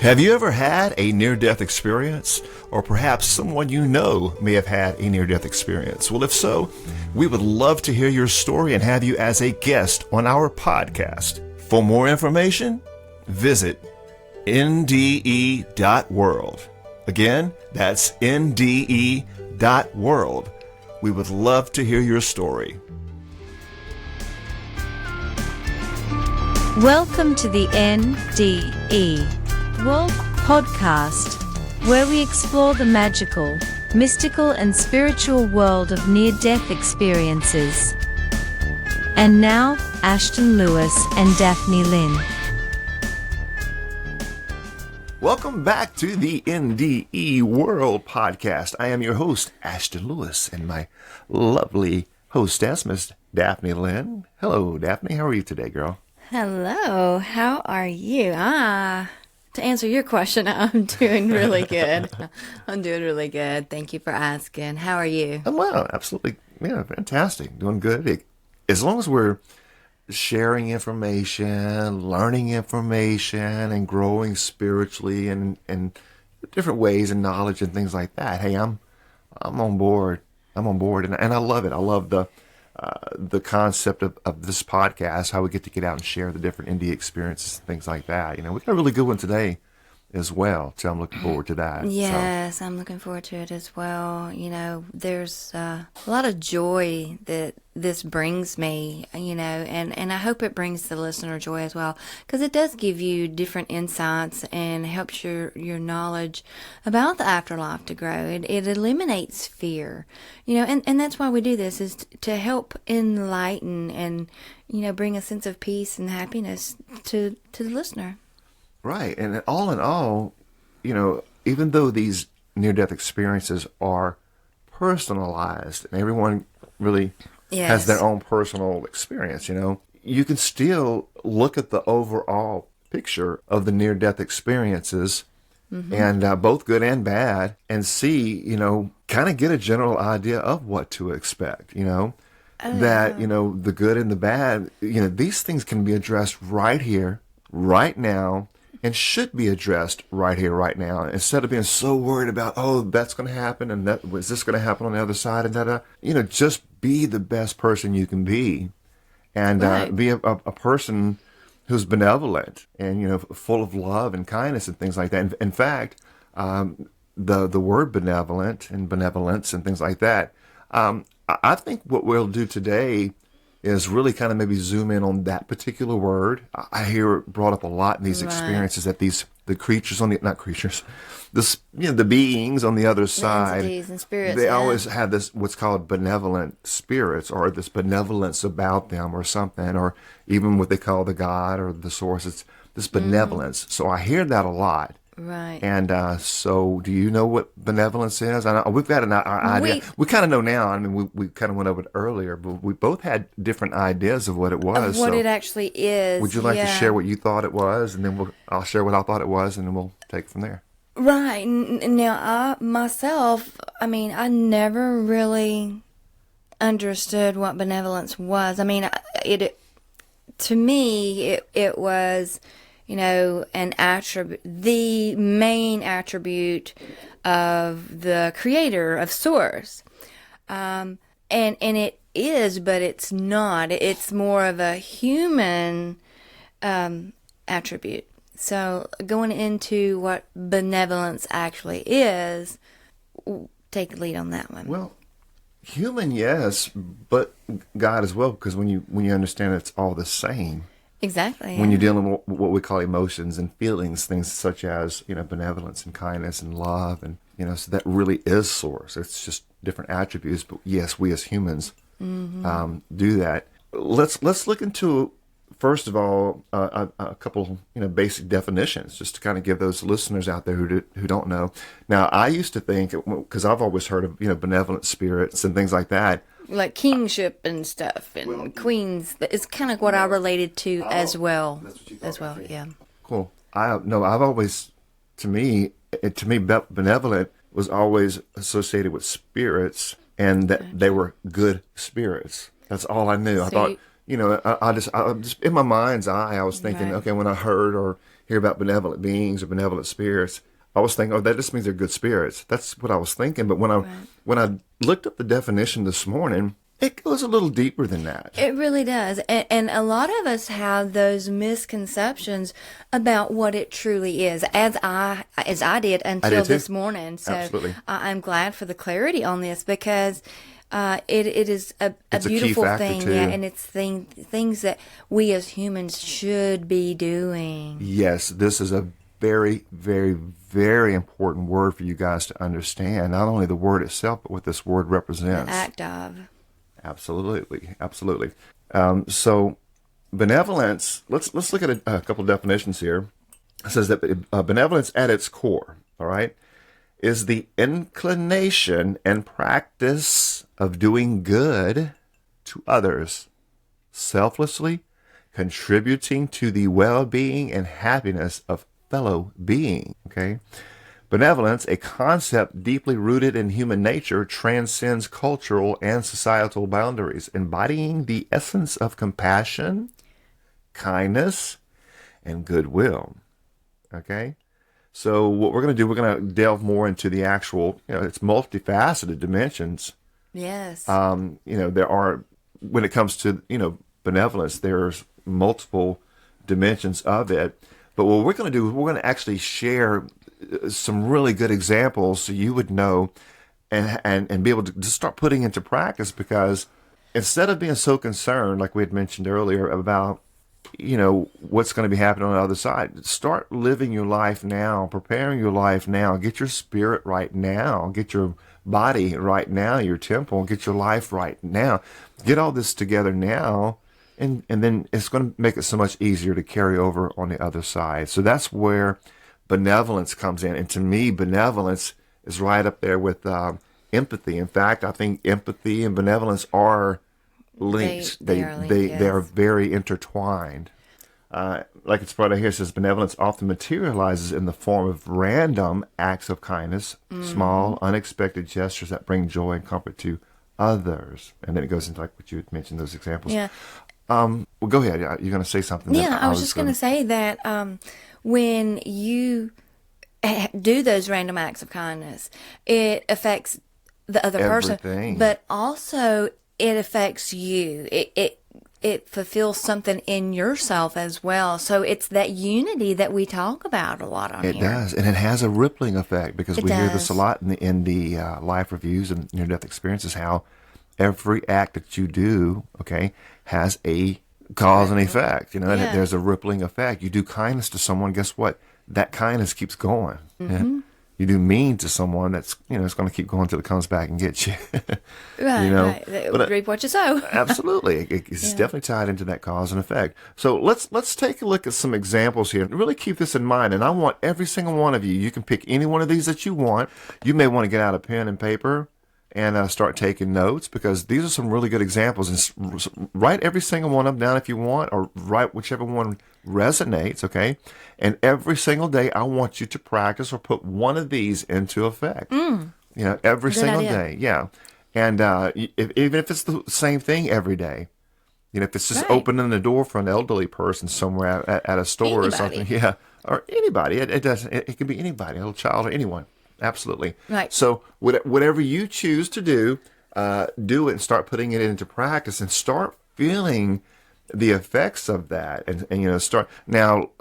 Have you ever had a near-death experience? Or perhaps someone you know may have had a near-death experience? Well, if so, we would love to hear your story and have you as a guest on our podcast. For more information, visit NDE.world. Again, that's NDE.world. We would love to hear your story. Welcome to the NDE World Podcast, where we explore the magical, mystical, and spiritual world of near-death experiences. And now, Ashton Lewis and Daphne Lynn. Welcome back to the NDE World Podcast. I am your host, Ashton Lewis, and my lovely hostess, Miss Daphne Lynn. Hello, Daphne. How are you today, girl? Hello. How are you? To answer your question, I'm doing really good. I'm doing really good. Thank you for asking. How are you? I'm well, absolutely. Yeah, fantastic. Doing good. As long as we're sharing information, learning information, and growing spiritually and different ways and knowledge and things like that. Hey, I'm on board. I'm on board, and I love it. I love the concept of this podcast, how we get out and share the different indie experiences and things like that. You know, we got a really good one today as well, so I'm looking forward to that. Yes, so. I'm looking forward to it as well. You know, there's a lot of joy that this brings me, you know, and I hope it brings the listener joy as well, because it does give you different insights and helps your knowledge about the afterlife to grow. It eliminates fear, you know, and that's why we do this, is to help enlighten and, you know, bring a sense of peace and happiness to the listener. Right. And all in all, you know, even though these near-death experiences are personalized and everyone really has their own personal experience, you know, you can still look at the overall picture of the near-death experiences, and both good and bad, and see, you know, kind of get a general idea of what to expect, you know, that, you know, the good and the bad, you know, these things can be addressed right here, right now, and should be addressed right here, right now, instead of being so worried about, oh, that's going to happen, and that was this going to happen on the other side, and that, you know, just be the best person you can be, and be a person who's benevolent and, you know, full of love and kindness and things like that. And in fact, the word benevolent and benevolence and things like that, I think what we'll do today is really kind of maybe zoom in on that particular word. I hear it brought up a lot in these experiences, that the creatures the beings on the other side, entities and spirits, they always have this what's called benevolent spirits, or this benevolence about them, or something, or even what they call the God or the source. It's this benevolence. So I hear that a lot. Right. And so do you know what benevolence is? I know we've got an idea. We kind of know now. I mean, we kind of went over it earlier, but we both had different ideas of what it was. Of what it actually is. Would you like to share what you thought it was, and then I'll share what I thought it was, and then we'll take it from there. Right. Now, I never really understood what benevolence was. I mean, to me, it was, you know, an attribute, the main attribute of the creator, of source. And it is, but it's not. It's more of a human attribute. So going into what benevolence actually is, take the lead on that one. Well, human, yes, but God as well, because when you understand it's all the same. Exactly. When you're dealing with what we call emotions and feelings, things such as, you know, benevolence and kindness and love, and, you know, so that really is source. It's just different attributes, but yes, we as humans do that. Let's look into, first of all, a couple, you know, basic definitions, just to kind of give those listeners out there who don't know. Now, I used to think, because I've always heard of, you know, benevolent spirits and things like that, like kingship and stuff, and queens. It's kind of what I related to as well. Yeah. Cool. I've always, to me, benevolent was always associated with spirits, and that they were good spirits. That's all I knew. I thought, you know, I just in my mind's eye, I was thinking, okay, when I heard or hear about benevolent beings or benevolent spirits, I was thinking, oh, that just means they're good spirits. That's what I was thinking. But when I looked up the definition this morning, it goes a little deeper than that. It really does. And a lot of us have those misconceptions about what it truly is, as I did until this morning. So Absolutely. I'm glad for the clarity on this, because it is a beautiful thing. Too. Yeah, and it's things that we as humans should be doing. Yes, this is a very, very, very important word for you guys to understand. Not only the word itself, but what this word represents. The act of. Absolutely, absolutely. So, benevolence. Let's look at a couple of definitions here. It says that benevolence, at its core, all right, is the inclination and practice of doing good to others, selflessly contributing to the well-being and happiness of fellow beings. Okay. Benevolence, a concept deeply rooted in human nature, transcends cultural and societal boundaries, embodying the essence of compassion, kindness, and goodwill. Okay? So what we're going to do, we're going to delve more into the actual, it's multifaceted dimensions. Yes. There are, when it comes to, benevolence, there's multiple dimensions of it. But what we're going to do is we're going to actually share some really good examples so you would know and be able to just start putting into practice, because instead of being so concerned, like we had mentioned earlier, about what's going to be happening on the other side, start living your life now, preparing your life now, get your spirit right now, get your body right now, your temple, get your life right now, get all this together now, and then it's going to make it so much easier to carry over on the other side. So that's where benevolence comes in. And to me, benevolence is right up there with empathy. In fact, I think empathy and benevolence are linked. They are very intertwined. Like it's brought out here, it says benevolence often materializes in the form of random acts of kindness, small, unexpected gestures that bring joy and comfort to others. And then it goes into like what you had mentioned, those examples. Yeah. Well, go ahead. You're going to say something. Yeah, I was just going to say that when you do those random acts of kindness, it affects the other person, but also it affects you. It fulfills something in yourself as well. So it's that unity that we talk about a lot on here. It does, and it has a rippling effect, because we hear this a lot in the life reviews and near-death experiences, how every act that you do, has a cause and effect. And there's a rippling effect. You do kindness to someone, guess what? That kindness keeps going. Mm-hmm. You do mean to someone, that's it's going to keep going until it comes back and gets you. Right. But, reap what you sow. Absolutely, it's definitely tied into that cause and effect. So let's take a look at some examples here. Really keep this in mind, and I want every single one of you. You can pick any one of these that you want. You may want to get out a pen and paper and start taking notes, because these are some really good examples. And write every single one of them down if you want, or write whichever one resonates, okay? And every single day, I want you to practice or put one of these into effect. Every single day, yeah. And even if it's the same thing every day, if it's just opening the door for an elderly person somewhere at a store or something, or anybody, it can be anybody, a little child or anyone. Absolutely. Right. So whatever you choose to do it and start putting it into practice, and start feeling the effects of that. And start. Now,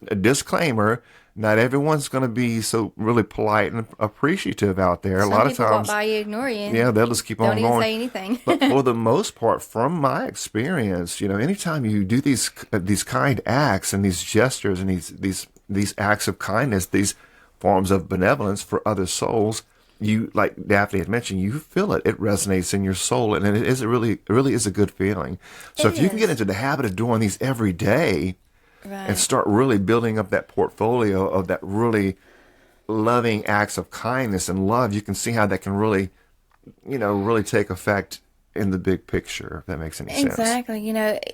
a disclaimer, not everyone's going to be so really polite and appreciative out there. Some a lot of times, walk by you, ignore you. Yeah, they'll just keep on going. Don't even say anything. But for the most part, from my experience, anytime you do these kind acts and these gestures and these acts of kindness, these forms of benevolence for other souls, you, like Daphne had mentioned, you feel it. It resonates in your soul, and it really is a good feeling. So if you can get into the habit of doing these every day, and start really building up that portfolio of that really loving acts of kindness and love, you can see how that can really, really take effect in the big picture, if that makes any sense. Exactly.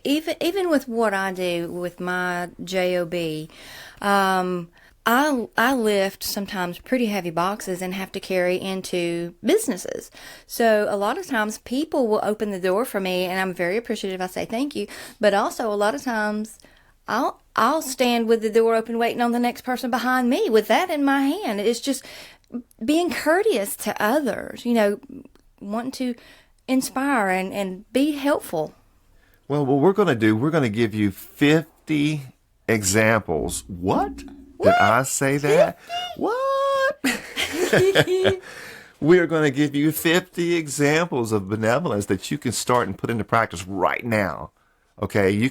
Even with what I do with my JOB, I lift sometimes pretty heavy boxes and have to carry into businesses. So a lot of times people will open the door for me, and I'm very appreciative. I say thank you. But also a lot of times I'll stand with the door open waiting on the next person behind me with that in my hand. It's just being courteous to others, wanting to inspire and be helpful. Well, what we're going to do, we're going to give you 50 examples. What? Did I say that? What? We are going to give you 50 examples of benevolence that you can start and put into practice right now. Okay,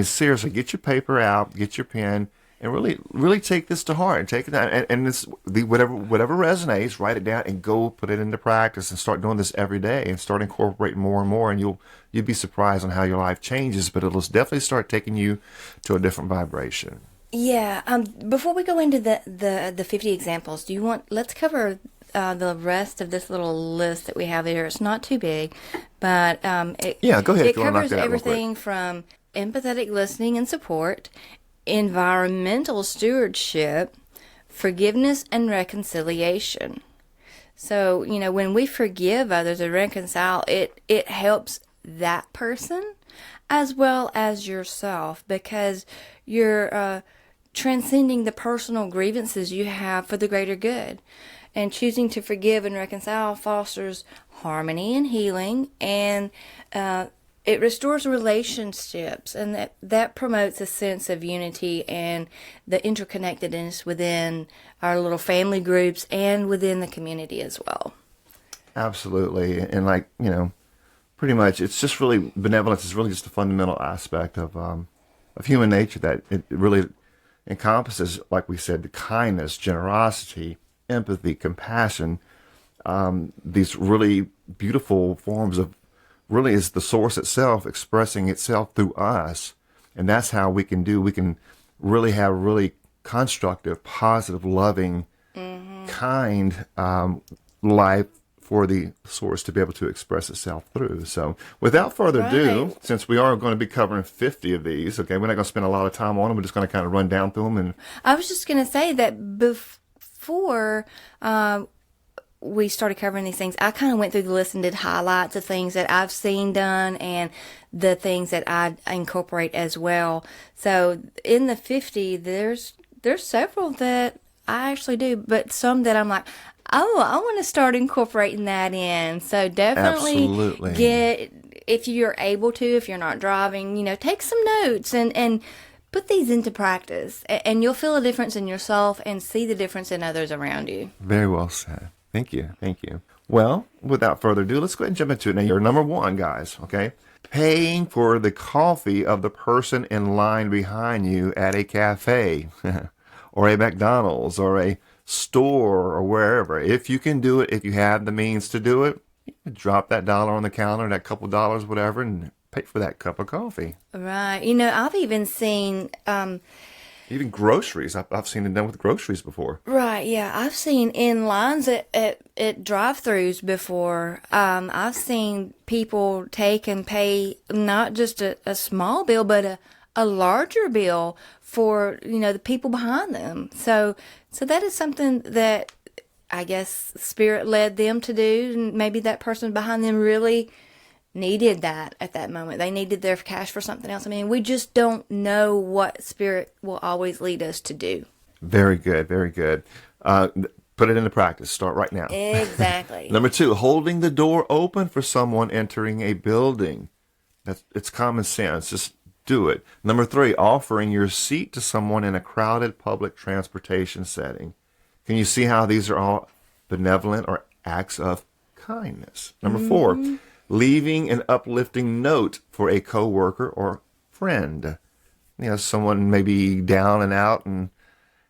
seriously, get your paper out, get your pen, and really take this to heart. Take it down, and this, whatever resonates, write it down and go put it into practice and start doing this every day and start incorporating more and more. And you'll be surprised on how your life changes, but it'll definitely start taking you to a different vibration. Yeah. Before we go into the 50 examples, let's cover the rest of this little list that we have here. It's not too big, but go ahead. It covers everything from empathetic listening and support, environmental stewardship, forgiveness and reconciliation. So, when we forgive others or reconcile, it helps that person as well as yourself, because you're transcending the personal grievances you have for the greater good. And choosing to forgive and reconcile fosters harmony and healing, and it restores relationships, and that promotes a sense of unity and the interconnectedness within our little family groups and within the community as well. Absolutely. And pretty much it's just really, benevolence is really just a fundamental aspect of human nature, that it really encompasses, like we said, the kindness, generosity, empathy, compassion, these really beautiful forms of, really is the source itself expressing itself through us. And that's how we can really have really constructive, positive, loving, kind life for the source to be able to express itself through. So without further ado, since we are going to be covering 50 of these, okay, we're not going to spend a lot of time on them. We're just going to kind of run down through them. And I was just going to say that before we started covering these things, I kind of went through the list and did highlights of things that I've seen done and the things that I incorporate as well. So in the 50, there's several that I actually do, but some that I'm like, oh, I want to start incorporating that in. So definitely if you're able to, if you're not driving, take some notes and put these into practice, and you'll feel a difference in yourself and see the difference in others around you. Very well said. Thank you. Thank you. Well, without further ado, let's go ahead and jump into it. Now, you're number one, guys, okay? Paying for the coffee of the person in line behind you at a cafe or a McDonald's or a store or wherever. If you can do it, if you have the means to do it, drop that dollar on the counter, that couple dollars, whatever, and pay for that cup of coffee. Right. I've even seen even groceries. I've seen it done with groceries before. Right. Yeah, I've seen in lines at drive-thrus before. I've seen people take and pay not just a small bill, but a larger bill for the people behind them. So that is something that I guess Spirit led them to do, and maybe that person behind them really needed that at that moment. They needed their cash for something else. I mean, we just don't know what Spirit will always lead us to do. Very good, very good. Put it into practice. Start right now. Exactly. Number 2, holding the door open for someone entering a building. It's common sense. Just do it. Number 3, offering your seat to someone in a crowded public transportation setting. Can you see how these are all benevolent or acts of kindness? Number 4, leaving an uplifting note for a coworker or friend. Someone maybe down and out and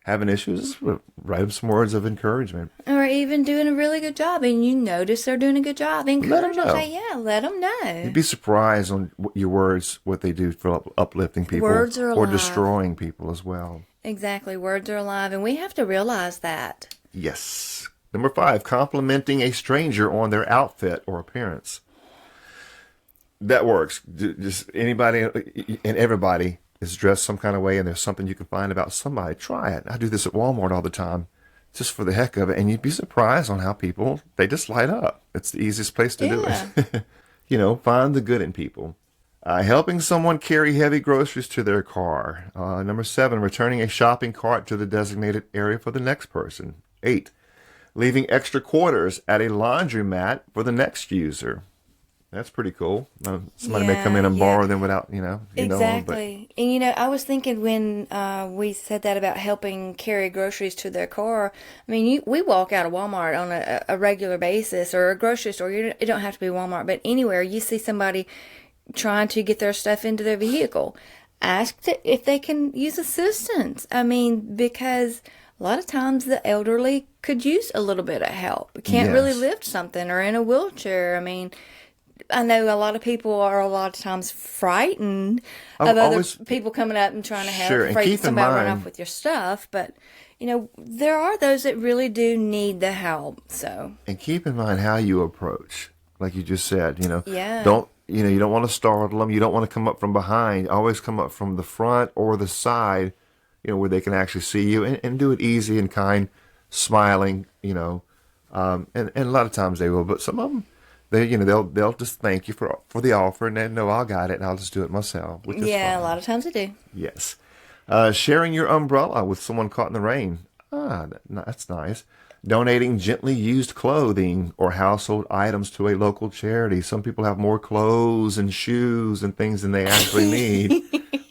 having issues, write them some words of encouragement. Or even doing a really good job, and you notice they're doing a good job. Encourage them. Say, let them know. You'd be surprised on your words, what they do for uplifting people. Words are alive. Or destroying people as well. Exactly. Words are alive, and we have to realize that. Yes. Number 5, complimenting a stranger on their outfit or appearance. That works. Just anybody and everybody is dressed some kind of way, and there's something you can find about somebody. Try it. I do this at Walmart all the time, just for the heck of it, and you'd be surprised on how people, they just light up. It's the easiest place to do it. Find the good in people. Helping someone carry heavy groceries to their car. Number 7, returning a shopping cart to the designated area for the next person. 8, leaving extra quarters at a laundromat for the next user. That's pretty cool. Somebody may come in and borrow them without, Exactly. And, I was thinking when we said that about helping carry groceries to their car, I mean, we walk out of Walmart on a regular basis, or a grocery store. It don't have to be Walmart, but anywhere you see somebody trying to get their stuff into their vehicle, ask if they can use assistance. I mean, because a lot of times the elderly could use a little bit of help. Can't really lift something, or in a wheelchair. I mean, I know a lot of people are a lot of times frightened of other people coming up and trying to help. Sure, afraid somebody run off with your stuff. But, there are those that really do need the help. So. And keep in mind how you approach. Like you just said, Yeah. You don't want to startle them. You don't want to come up from behind. Always come up from the front or the side, where they can actually see you, and do it easy and kind, smiling, and a lot of times they will, but some of them, they'll just thank you for the offer, and then, no, I got it, and I'll just do it myself. Which is fine. A lot of times they do. Yes. Sharing your umbrella with someone caught in the rain. That's nice. Donating gently used clothing or household items to a local charity. Some people have more clothes and shoes and things than they actually need.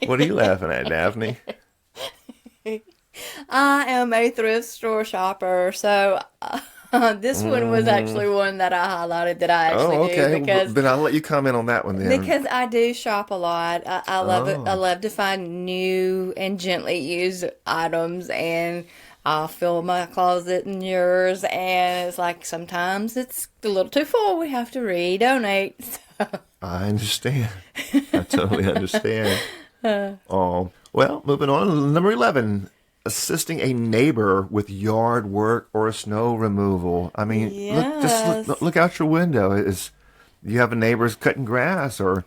What are you laughing at, Daphne? I am a thrift store shopper, so this one was actually one that I highlighted that I actually do. Because then I'll let you comment on that one then. Because I do shop a lot. I love it. I love to find new and gently used items, and I'll fill my closet and yours, and it's like sometimes it's a little too full. We have to redonate. So. I understand. I totally understand. Well, moving on. Number 11, assisting a neighbor with yard work or snow removal. I mean, look out your window. You have a neighbor's cutting grass or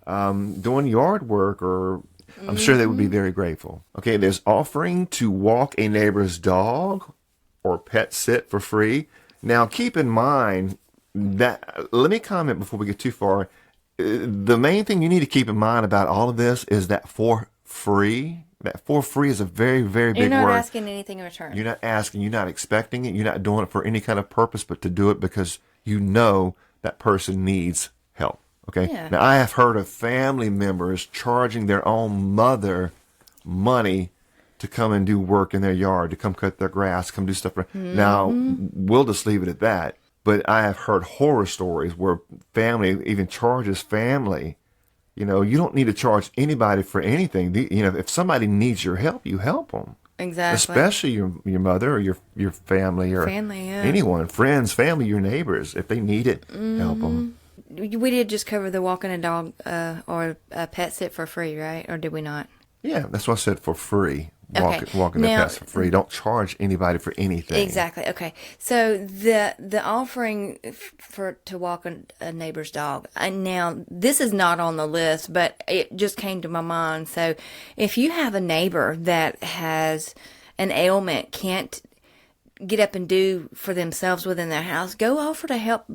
doing yard work, or I'm sure they would be very grateful. Okay, there's offering to walk a neighbor's dog or pet sit for free. Now, keep in mind that, let me comment before we get too far. The main thing you need to keep in mind about all of this is that for free. That for free is a very, very big word. You're not asking anything in return. You're not asking. You're not expecting it. You're not doing it for any kind of purpose, but to do it because you know that person needs help. Okay? Yeah. Now, I have heard of family members charging their own mother money to come and do work in their yard, to come cut their grass, come do stuff. Now, we'll just leave it at that. But I have heard horror stories where family even charges family. You don't need to charge anybody for anything. If somebody needs your help, you help them. Exactly. Especially your mother or your family or anyone, friends, family, your neighbors. If they need it, help them. We did just cover the walking a dog or a pet sit for free, right? Or did we not? Yeah, that's what I said, for free. Okay. Walking their pets for free. Don't charge anybody for anything. Exactly. Okay. So the offering to walk a neighbor's dog. Now this is not on the list, but it just came to my mind. So if you have a neighbor that has an ailment, can't get up and do for themselves within their house, go offer to help.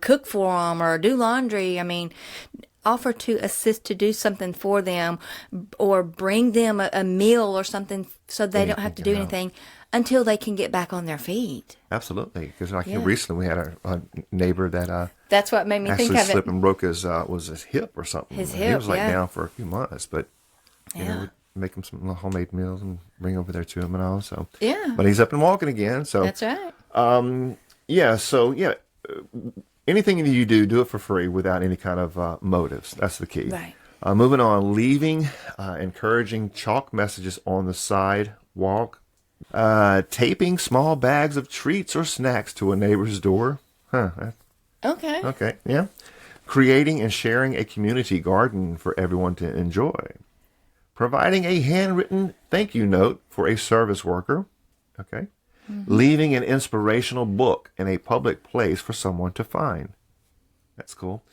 Cook for them or do laundry. I mean, offer to assist to do something for them, or bring them a meal or something, so they don't have to do anything until they can get back on their feet. Absolutely, because recently we had a neighbor that that's what made me think of it. Actually slipped and broke his hip or something. His hip, he was down for a few months, but we'd make him some homemade meals and bring over there to him and all. So but he's up and walking again. So that's right. Anything that you do it for free without any kind of motives. That's the key. Right. Moving on, leaving encouraging chalk messages on the sidewalk. Taping small bags of treats or snacks to a neighbor's door. Okay. Okay, yeah. Creating and sharing a community garden for everyone to enjoy. Providing a handwritten thank you note for a service worker. Okay. Leaving an inspirational book in a public place for someone to find. That's cool.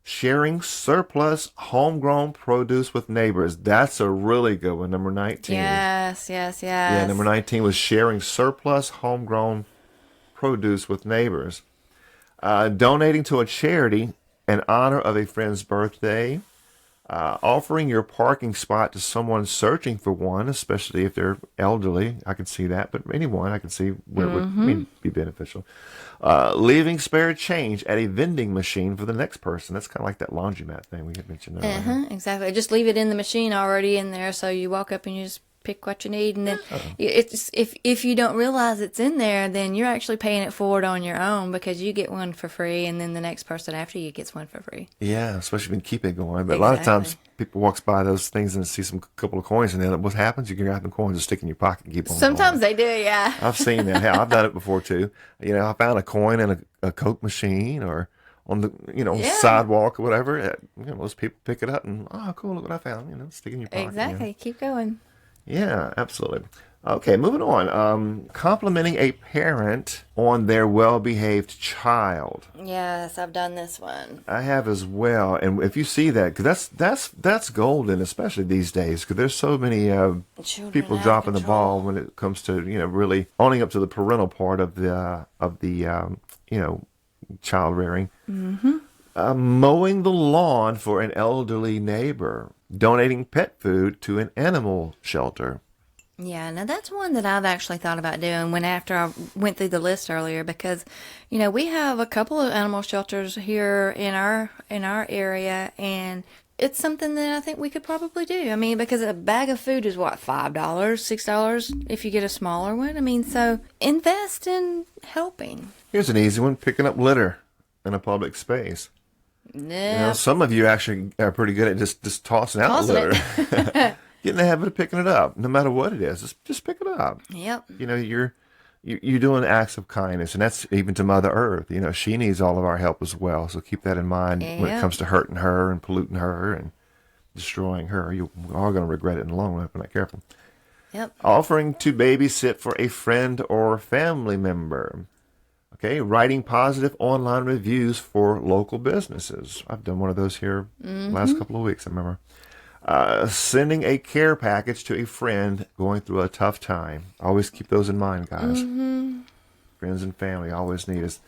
Sharing surplus homegrown produce with neighbors. That's a really good one. Number 19. Yes. Yeah, number 19 was sharing surplus homegrown produce with neighbors. Donating to a charity in honor of a friend's birthday. Offering your parking spot to someone searching for one, especially if they're elderly. I can see that, but anyone I can see where it would be beneficial. Leaving spare change at a vending machine for the next person. That's kind of like that laundromat thing we had mentioned earlier. Exactly. Just leave it in the machine already in there, so you walk up and you just pick what you need, and then it's if you don't realize it's in there, then you're actually paying it forward on your own, because you get one for free, and then the next person after you gets one for free. Yeah, especially if you can keep it going. But a lot of times people walks by those things and see some couple of coins, and then what happens? You can grab them coins and stick in your pocket and keep on. Sometimes going. They do, yeah. I've seen that. Hell, I've done it before too. I found a coin in a Coke machine or on the sidewalk or whatever. Most people pick it up and cool, look what I found. Stick in your pocket. Exactly. Keep going. Yeah, absolutely. Okay, moving on. Complimenting a parent on their well-behaved child. Yes, I've done this one. I have as well. And if you see that, because that's golden, especially these days, because there's so many people dropping the ball when it comes to really owning up to the parental part of the child rearing. Mm-hmm. Mowing the lawn for an elderly neighbor. Donating pet food to an animal shelter. Yeah, now that's one that I've actually thought about doing after I went through the list earlier, because, we have a couple of animal shelters here in our area, and it's something that I think we could probably do. I mean, because a bag of food is what, $5, $6 if you get a smaller one. So invest in helping. Here's an easy one: picking up litter in a public space. Yeah. Some of you actually are pretty good at just tossing out the litter. Get in the habit of picking it up, no matter what it is. Just pick it up. Yep. You're doing acts of kindness, and that's even to Mother Earth. She needs all of our help as well. So keep that in mind when it comes to hurting her and polluting her and destroying her. You are going to regret it in the long run if we're not careful. Yep. Offering to babysit for a friend or family member. Okay, writing positive online reviews for local businesses. I've done one of those here last couple of weeks, I remember. Sending a care package to a friend going through a tough time. Always keep those in mind, guys. Mm-hmm. Friends and family always need us.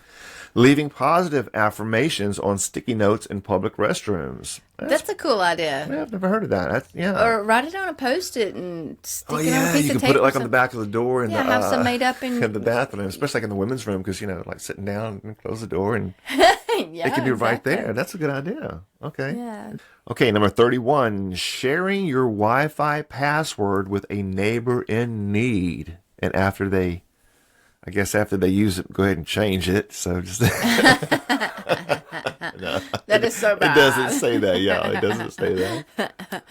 Leaving positive affirmations on sticky notes in public restrooms. That's a cool idea. Yeah, I've never heard of that. Or write it on a Post-it and stick it on a piece of tape. You can put it like on the back of the door and have some made up in the bathroom, especially like in the women's room, because like sitting down and close the door and it can be right there. That's a good idea. Okay. Yeah. Okay, number 31, sharing your Wi-Fi password with a neighbor in need. And after they use it, go ahead and change it. So just no. That is so bad. It doesn't say that. Yeah, it doesn't say that.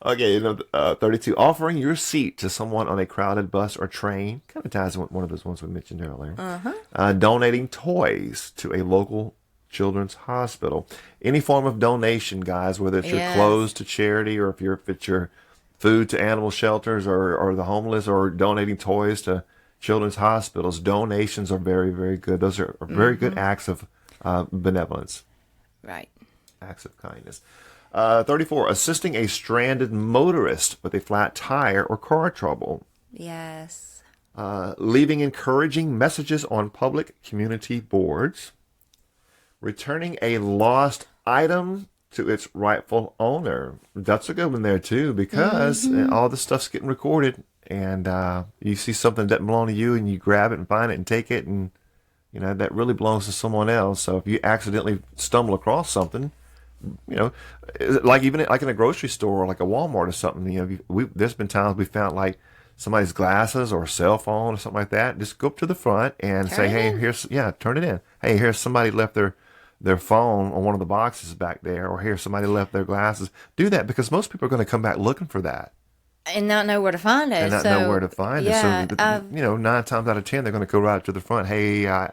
Okay, 32, offering your seat to someone on a crowded bus or train. Kind of ties with one of those ones we mentioned earlier. Uh-huh. Donating toys to a local children's hospital. Any form of donation, guys, whether it's your clothes to charity or if it's your food to animal shelters or the homeless, or donating toys to children's hospitals. Donations are very, very good. Those are very good acts of benevolence. Right. Acts of kindness. 34, assisting a stranded motorist with a flat tire or car trouble. Yes. Leaving encouraging messages on public community boards. Returning a lost item to its rightful owner. That's a good one there, too, because all this stuff's getting recorded, and you see something that doesn't belong to you, and you grab it and find it and take it, and that really belongs to someone else. So if you accidentally stumble across something, like even like in a grocery store or like a Walmart or something, there's been times we found like somebody's glasses or a cell phone or something like that. Just go up to the front and say, hey, turn it in. Hey, here's somebody left their phone on one of the boxes back there, or here somebody left their glasses. Do that, because most people are going to come back looking for that and not know where to find it. Know where to find it. So 9 times out of 10 they're going to go right to the front. Hey, I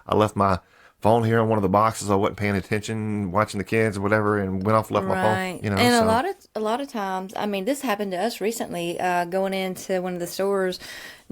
left my phone here on one of the boxes. I wasn't paying attention, watching the kids or whatever, and went off and left my phone. And a lot of times, this happened to us recently. Going into one of the stores,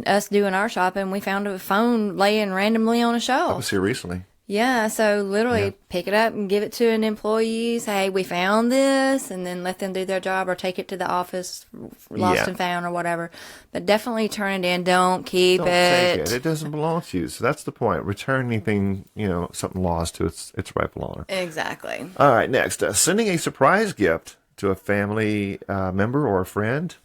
us doing our shopping, we found a phone laying randomly on a shelf. I was here recently. Yeah, so literally pick it up and give it to an employee. Say, hey, we found this, and then let them do their job, or take it to the office, lost and found, or whatever. But definitely turn it in. Don't keep Don't take it. It doesn't belong to you. So that's the point. Return anything, something lost to its rightful owner. Exactly. All right, next. Sending a surprise gift to a family member or a friend.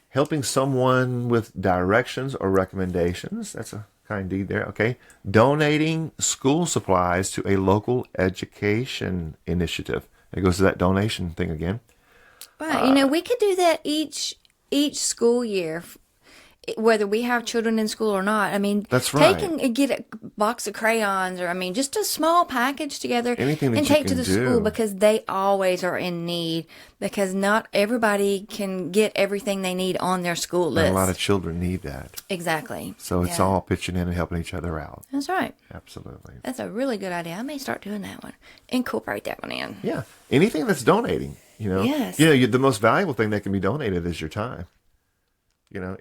Helping someone with directions or recommendations. That's a kind deed there. Okay. Donating school supplies to a local education initiative. It goes to that donation thing again. Right. We could do that each school year, whether we have children in school or not. I mean, that's right. Get a box of crayons, or just a small package together, anything that and you take can to the do. school, because they always are in need, because not everybody can get everything they need on their school list. And a lot of children need that. Exactly. So it's all pitching in and helping each other out. That's right. Absolutely. That's a really good idea. I may start doing that one. Incorporate that one in. Yeah. Anything that's donating, Yes. The most valuable thing that can be donated is your time.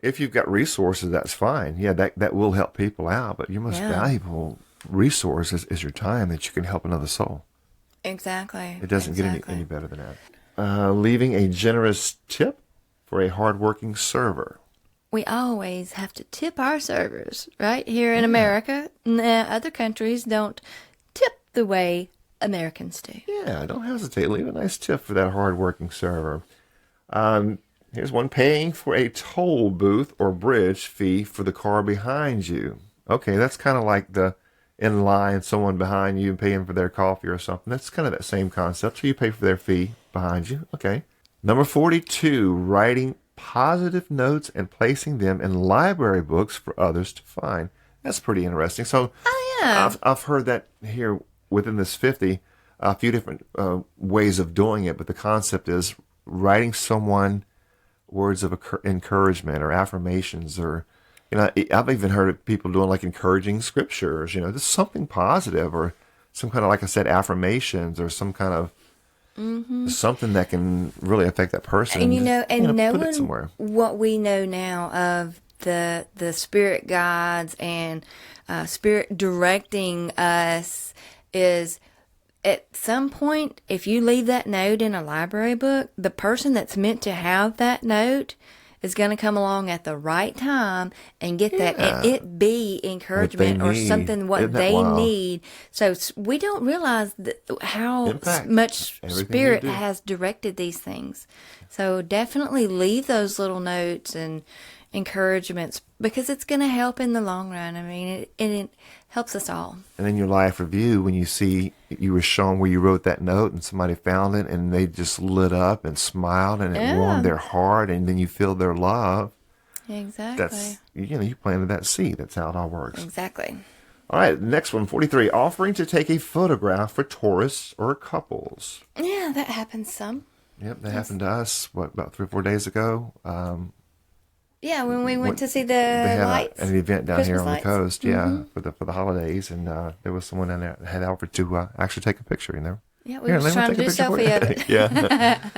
If you've got resources, that's fine. Yeah, that will help people out. But your most valuable resource is your time, that you can help another soul. Exactly. It doesn't get any better than that. Leaving a generous tip for a hardworking server. We always have to tip our servers, right? Here in America. Other countries don't tip the way Americans do. Yeah, don't hesitate. Leave a nice tip for that hardworking server. Here's one: paying for a toll booth or bridge fee for the car behind you. Okay, that's kind of like the in line, someone behind you paying for their coffee or something. That's kind of that same concept. So you pay for their fee behind you. Okay. Number 42, writing positive notes and placing them in library books for others to find. That's pretty interesting. So I've heard that here within this 50, a few different ways of doing it, but the concept is writing someone words of encouragement or affirmations, or I've even heard of people doing like encouraging scriptures, just something positive, or some kind of, like I said, affirmations, or some kind of something that can really affect that person. And put it somewhere. What we know now of the spirit guides and spirit directing us is, at some point, if you leave that note in a library book, the person that's meant to have that note is going to come along at the right time and get that, and it be encouragement or something what they need. So we don't realize how much spirit has directed these things. So definitely leave those little notes and encouragements, because it's going to help in the long run. I mean, it helps us all. And in your life review, when you see you were shown where you wrote that note and somebody found it and they just lit up and smiled and it warmed their heart, and then you feel their love. Exactly. That's, you planted that seed. That's how it all works. Exactly. All right, next one, 43, offering to take a photograph for tourists or couples. Yeah, that happens some. Yep, that happened to us, about 3 or 4 days ago. Yeah, when we went to see the lights. An event down Christmas here on lights. the coast, for the holidays, and there was someone in there that had offered to actually take a picture in there. Yeah, we were just trying to do a selfie of it. Yeah,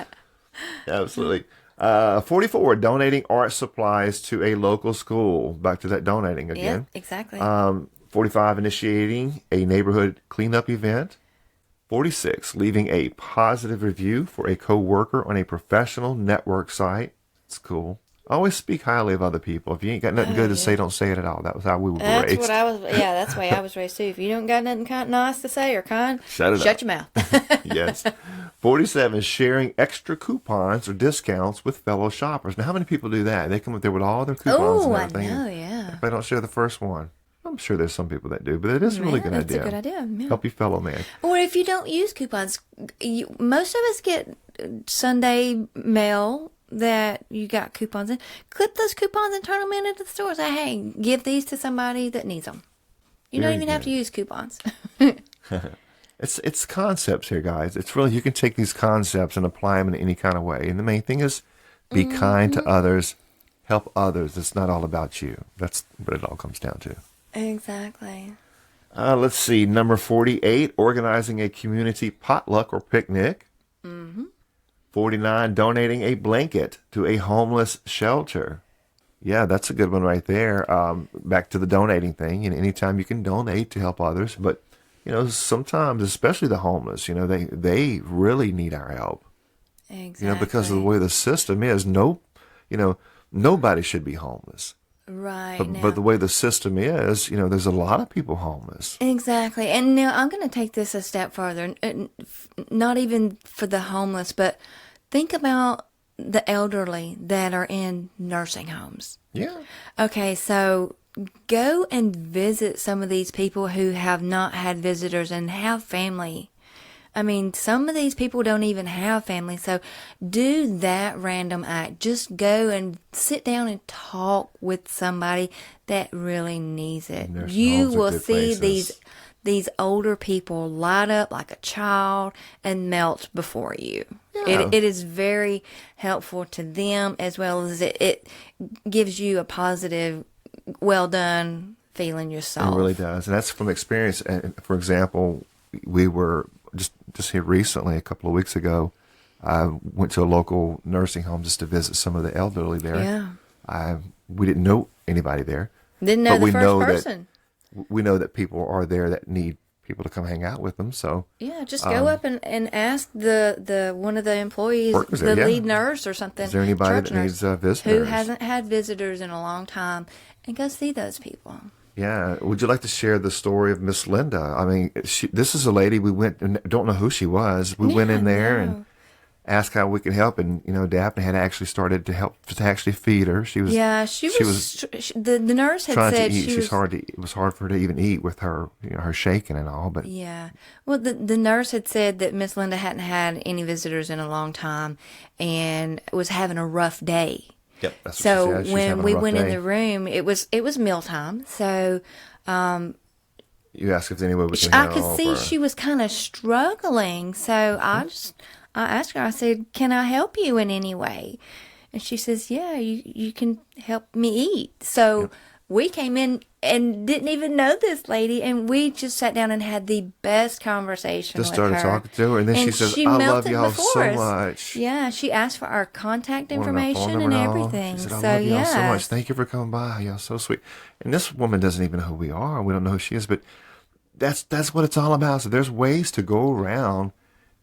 absolutely. 44, donating art supplies to a local school. Back to that donating again. Yeah, exactly. 45, initiating a neighborhood cleanup event. 46, leaving a positive review for a coworker on a professional network site. It's cool. Always speak highly of other people. If you ain't got nothing good to say, don't say it at all. That was how we were raised. That's what I was. Yeah, that's the way I was raised too. If you don't got nothing nice to say or kind, shut your mouth. Yes. 47 is sharing extra coupons or discounts with fellow shoppers. Now, how many people do that? They come up there with all their coupons and everything. I know. Yeah. If they don't share the first one, I'm sure there's some people that do, but it is a really good idea. That's a good idea. Yeah. Help your fellow man. Or if you don't use coupons, most of us get Sunday mail that you got coupons in. Clip those coupons and turn them into the store. Say, hey, give these to somebody that needs them. You don't even have to use coupons. It's concepts here, guys. It's really, you can take these concepts and apply them in any kind of way. And the main thing is be kind to others, help others. It's not all about you. That's what it all comes down to. Exactly. Let's see. Number 48, organizing a community potluck or picnic. 49, donating a blanket to a homeless shelter. Yeah, that's a good one right there. Back to the donating thing. And anytime you can donate to help others, but sometimes, especially the homeless, they really need our help. Exactly. Because of the way the system is, nobody should be homeless. Right. But the way the system is, there's a lot of people homeless. Exactly. And now I'm going to take this a step further. Not even for the homeless, but think about the elderly that are in nursing homes. Yeah. Okay, so go and visit some of these people who have not had visitors and have family. I mean, some of these people don't even have family, so do that random act. Just go and sit down and talk with somebody that really needs it. You will see these older people light up like a child and melt before you. Yeah. It is very helpful to them, as well as it gives you a positive, well done feeling yourself. It really does, and that's from experience. And for example, we were just here recently, a couple of weeks ago, I went to a local nursing home just to visit some of the elderly there. Yeah. We didn't know anybody there. Didn't know the first person. We know that people are there that need people to come hang out with them. So yeah, just go up and ask the one of the employees, lead nurse or something. Is there anybody that needs visitors? Who hasn't had visitors in a long time, and go see those people. Yeah. Would you like to share the story of Miss Linda? I mean, this is a lady we went, and don't know who she was. We went in there and asked how we could help. And, Daphne had actually started to help to actually feed her. She was the nurse had said it was hard for her to even eat with her, her shaking and all. But yeah. Well, the nurse had said that Miss Linda hadn't had any visitors in a long time and was having a rough day. Yep, that's so what she said. When we went in the room, it was mealtime. So you asked if there's any way we can I could see she was kind of struggling. So I asked her. I said, "Can I help you in any way?" And she says, "Yeah, you can help me eat." So we came in and didn't even know this lady, and we just sat down and had the best conversation with her. Just started talking to her, and then she says, "I love y'all so much." Yeah, she asked for our contact information and everything. She said, "I love y'all so much. Thank you for coming by. Y'all so sweet." And this woman doesn't even know who we are. We don't know who she is, but that's what it's all about. So there's ways to go around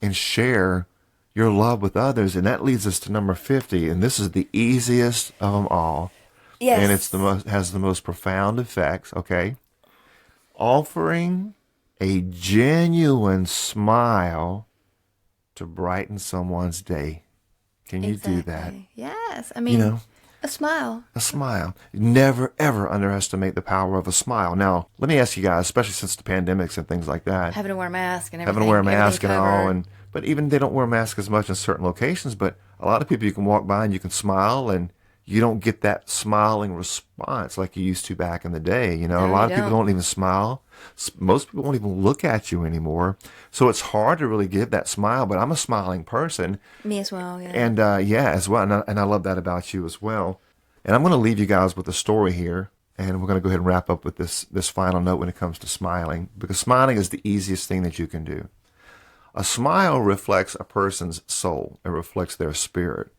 and share your love with others, and that leads us to number 50, and this is the easiest of them all. Yes. And it's has the most profound effects, okay? Offering a genuine smile to brighten someone's day. Can you do that? Yes. I mean, a smile. A smile. Never, ever underestimate the power of a smile. Now, let me ask you guys, especially since the pandemics and things like that. Having to wear a mask and everything. Having to wear a mask and all. But even they don't wear masks as much in certain locations. But a lot of people, you can walk by and you can smile, and you don't get that smiling response like you used to back in the day. A lot of people don't even smile. Most people won't even look at you anymore. So it's hard to really give that smile, but I'm a smiling person. Me as well, yeah. And as well. And I love that about you as well. And I'm going to leave you guys with a story here. And we're going to go ahead and wrap up with this final note when it comes to smiling, because smiling is the easiest thing that you can do. A smile reflects a person's soul. It reflects their spirit.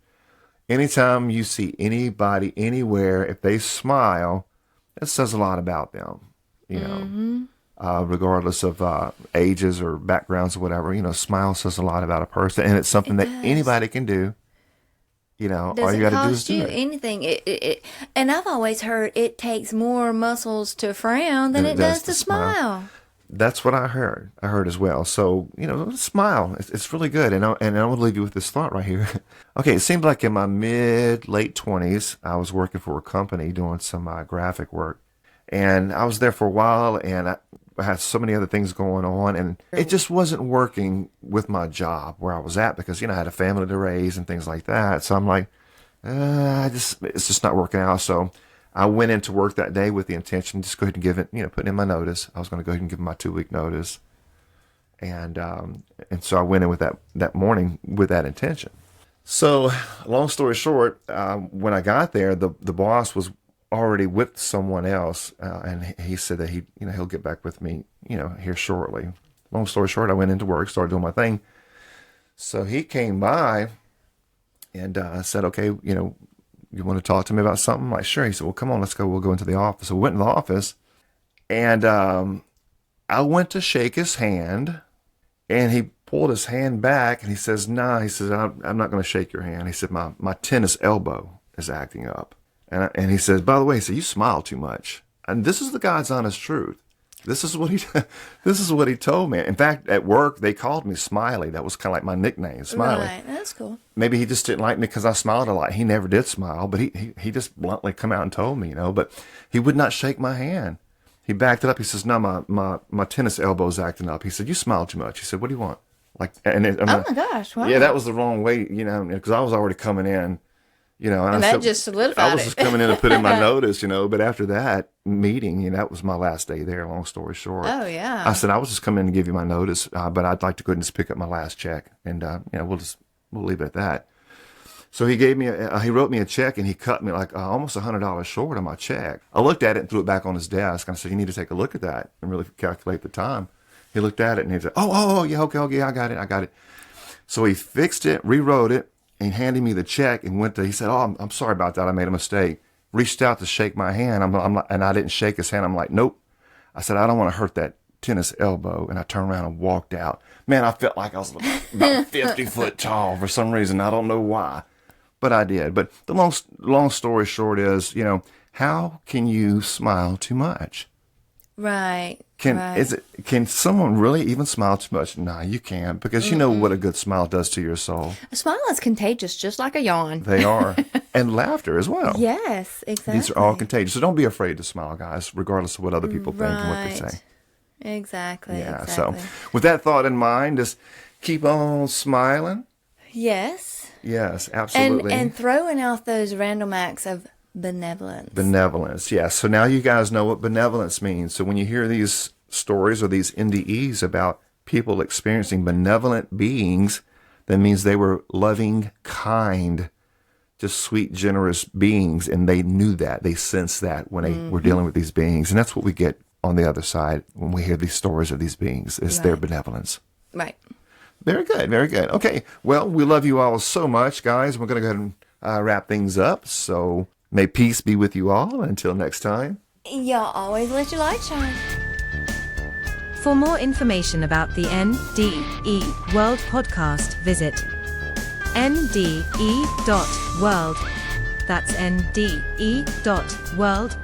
Anytime you see anybody anywhere, if they smile, it says a lot about them, regardless of ages or backgrounds or whatever. Smile says a lot about a person, and it's something that anybody can do. All you got to do is do it. Anything. And I've always heard it takes more muscles to frown than it does to smile. That's what I heard. I heard as well. So, smile. It's really good. And I want to leave you with this thought right here. Okay, it seemed like in my late 20s, I was working for a company doing some graphic work. And I was there for a while, and I had so many other things going on. And it just wasn't working with my job where I was at because, I had a family to raise and things like that. So I'm like, it's just not working out. So I went into work that day with the intention to just go ahead and give it, put in my notice. I was going to go ahead and give my 2-week notice. And so I went in with that morning with that intention. So long story short, when I got there, the boss was already with someone else. And he said that he'll get back with me, here shortly. Long story short, I went into work, started doing my thing. So he came by and said, okay, you want to talk to me about something? I'm like, sure. He said, well, come on, let's go. We'll go into the office. So we went in the office, and I went to shake his hand, and he pulled his hand back, and he says, nah, he says, I'm not going to shake your hand. He said, my tennis elbow is acting up. And he says, by the way, he said, you smile too much. And this is the God's honest truth. This is what he told me. In fact, at work, they called me Smiley. That was kind of like my nickname, Smiley. Right, that's cool. Maybe he just didn't like me because I smiled a lot. He never did smile, but he just bluntly come out and told me, but he would not shake my hand. He backed it up. He says, no, my tennis elbow's acting up. He said, you smile too much. He said, what do you want? Oh my gosh, wow. Yeah, that was the wrong way, because I was already coming in. And that just solidified it. I was just coming in and putting my notice, but after that meeting, that was my last day there, long story short. Oh, yeah. I said, I was just coming in to give you my notice, but I'd like to go ahead and just pick up my last check. And, we'll leave it at that. So he wrote me a check, and he cut me like almost $100 short on my check. I looked at it and threw it back on his desk. And I said, you need to take a look at that and really calculate the time. He looked at it and he said, yeah, okay, I got it. So he fixed it, rewrote it, and handed me the check and he said, I'm sorry about that. I made a mistake. Reached out to shake my hand. And I didn't shake his hand. I'm like, nope. I said, I don't want to hurt that tennis elbow. And I turned around and walked out. Man, I felt like I was about 50 foot tall for some reason. I don't know why, but I did. But the long story short is, how can you smile too much? Right. Can someone really even smile too much? No, you can't, because you know what a good smile does to your soul. A smile is contagious, just like a yawn. They are. And laughter as well. Yes, exactly. These are all contagious. So don't be afraid to smile, guys, regardless of what other people think and what they say. Exactly. Yeah. Exactly. So with that thought in mind, just keep on smiling. Yes. Yes, absolutely. And throwing out those random acts of benevolence, yes. So now you guys know what benevolence means. So when you hear these stories or these NDEs about people experiencing benevolent beings, that means they were loving, kind, just sweet, generous beings, and they knew that. They sensed that when they were dealing with these beings. And that's what we get on the other side when we hear these stories of these beings, is their benevolence. Right. Very good, very good. Okay, well, we love you all so much, guys. We're going to go ahead and wrap things up. So may peace be with you all. Until next time. Y'all always let your light shine. For more information about the NDE World Podcast, visit NDE.world. That's NDE.world.